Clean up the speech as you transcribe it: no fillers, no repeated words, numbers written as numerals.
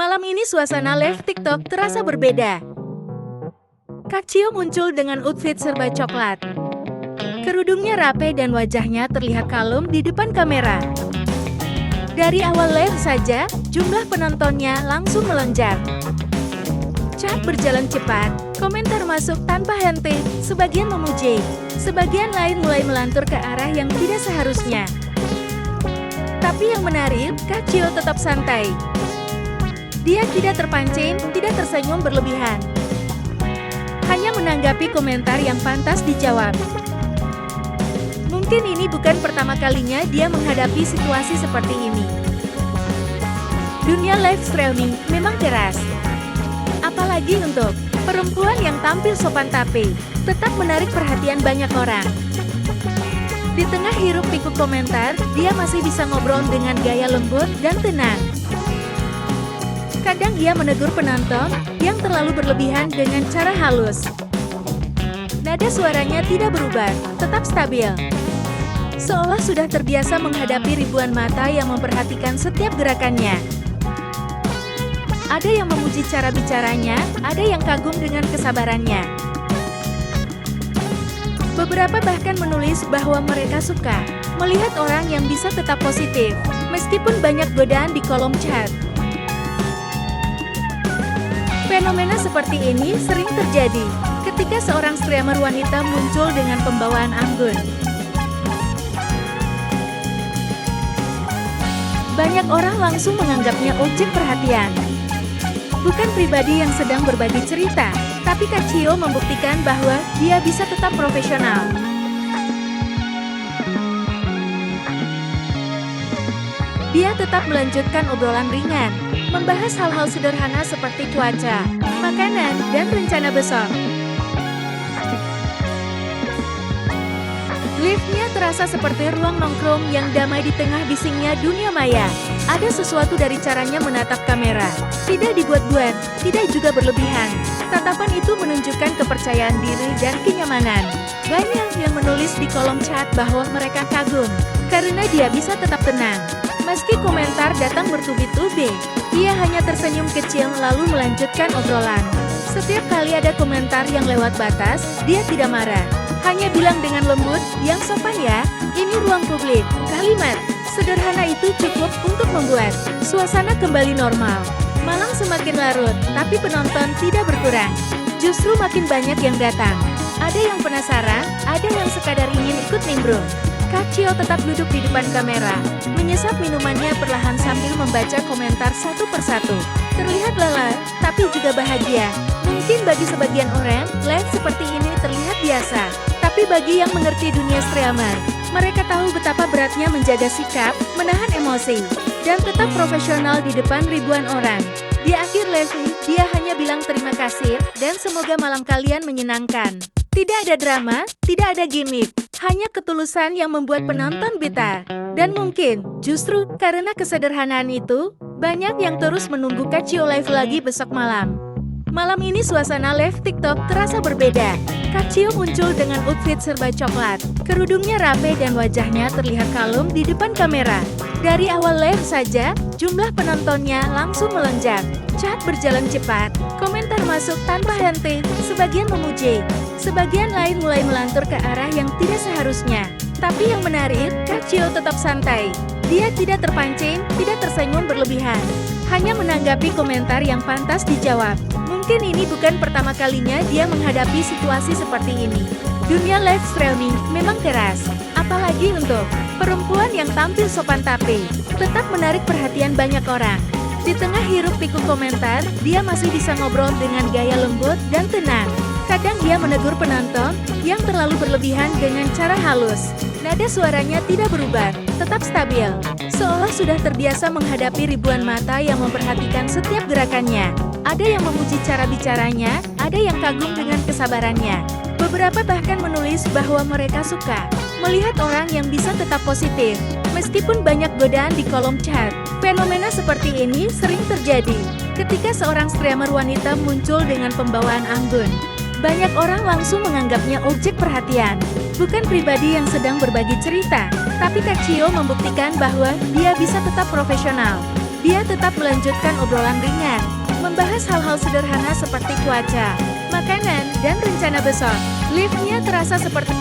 Malam ini suasana live TikTok terasa berbeda. Kak Cio muncul dengan outfit serba coklat. Kerudungnya rapi dan wajahnya terlihat kalem di depan kamera. Dari awal live saja, jumlah penontonnya langsung melonjak. Chat berjalan cepat, komentar masuk tanpa henti, sebagian memuji, sebagian lain mulai melantur ke arah yang tidak seharusnya. Tapi yang menarik, Kak Cio tetap santai. Dia tidak terpancing, tidak tersenyum berlebihan. Hanya menanggapi komentar yang pantas dijawab. Mungkin ini bukan pertama kalinya dia menghadapi situasi seperti ini. Dunia live streaming memang keras. Apalagi untuk perempuan yang tampil sopan tapi tetap menarik perhatian banyak orang. Di tengah hiruk pikuk komentar, dia masih bisa ngobrol dengan gaya lembut dan tenang. Kadang ia menegur penonton yang terlalu berlebihan dengan cara halus. Nada suaranya tidak berubah, tetap stabil. Seolah sudah terbiasa menghadapi ribuan mata yang memperhatikan setiap gerakannya. Ada yang memuji cara bicaranya, ada yang kagum dengan kesabarannya. Beberapa bahkan menulis bahwa mereka suka melihat orang yang bisa tetap positif, meskipun banyak godaan di kolom chat. Fenomena seperti ini sering terjadi ketika seorang streamer wanita muncul dengan pembawaan anggun. Banyak orang langsung menganggapnya objek perhatian. Bukan pribadi yang sedang berbagi cerita, tapi Kak Cio membuktikan bahwa dia bisa tetap profesional. Dia tetap melanjutkan obrolan ringan, membahas hal-hal sederhana seperti cuaca, makanan, dan rencana besok. Live-nya terasa seperti ruang nongkrong yang damai di tengah bisingnya dunia maya. Ada sesuatu dari caranya menatap kamera. Tidak dibuat-buat, tidak juga berlebihan. Tatapan itu menunjukkan kepercayaan diri dan kenyamanan. Banyak yang menulis di kolom chat bahwa mereka kagum karena dia bisa tetap tenang. Meski komentar datang bertubi-tubi, ia hanya tersenyum kecil lalu melanjutkan obrolan. Setiap kali ada komentar yang lewat batas, dia tidak marah. Hanya bilang dengan lembut, yang sopan ya, ini ruang publik. Kalimat sederhana itu cukup untuk membuat suasana kembali normal. Malam semakin larut, tapi penonton tidak berkurang. Justru makin banyak yang datang. Ada yang penasaran, ada yang sekadar ingin ikut nimbrung. Kak Cio tetap duduk di depan kamera, menyesap minumannya perlahan sambil membaca komentar satu persatu. Terlihat lelah, tapi juga bahagia. Mungkin bagi sebagian orang, live seperti ini terlihat biasa. Tapi bagi yang mengerti dunia streamer, mereka tahu betapa beratnya menjaga sikap, menahan emosi, dan tetap profesional di depan ribuan orang. Di akhir live, dia hanya bilang terima kasih, dan semoga malam kalian menyenangkan. Tidak ada drama, tidak ada gimmick, hanya ketulusan yang membuat penonton betah. Dan mungkin, justru karena kesederhanaan itu, banyak yang terus menunggu Kak Cio live lagi besok malam. Malam ini suasana live TikTok terasa berbeda. Kak Cio muncul dengan outfit serba coklat. Kerudungnya rapi dan wajahnya terlihat kalem di depan kamera. Dari awal live saja, jumlah penontonnya langsung melonjak. Chat berjalan cepat, komentar masuk tanpa henti, sebagian memuji, sebagian lain mulai melantur ke arah yang tidak seharusnya. Tapi yang menarik, Kak Cio tetap santai. Dia tidak terpancing, tidak tersenyum berlebihan. Hanya menanggapi komentar yang pantas dijawab. Mungkin ini bukan pertama kalinya dia menghadapi situasi seperti ini. Dunia live streaming memang keras. Apalagi untuk perempuan yang tampil sopan tapi tetap menarik perhatian banyak orang. Di tengah hiruk pikuk komentar, dia masih bisa ngobrol dengan gaya lembut dan tenang. Kadang dia menegur penonton yang terlalu berlebihan dengan cara halus. Nada suaranya tidak berubah, tetap stabil. Seolah sudah terbiasa menghadapi ribuan mata yang memperhatikan setiap gerakannya. Ada yang memuji cara bicaranya, ada yang kagum dengan kesabarannya. Beberapa bahkan menulis bahwa mereka suka melihat orang yang bisa tetap positif, meskipun banyak godaan di kolom chat. Fenomena seperti ini sering terjadi ketika seorang streamer wanita muncul dengan pembawaan anggun. Banyak orang langsung menganggapnya objek perhatian. Bukan pribadi yang sedang berbagi cerita, tapi Kak Cio membuktikan bahwa dia bisa tetap profesional. Dia tetap melanjutkan obrolan ringan, membahas hal-hal sederhana seperti cuaca, makanan, dan rencana besok. Liftnya terasa seperti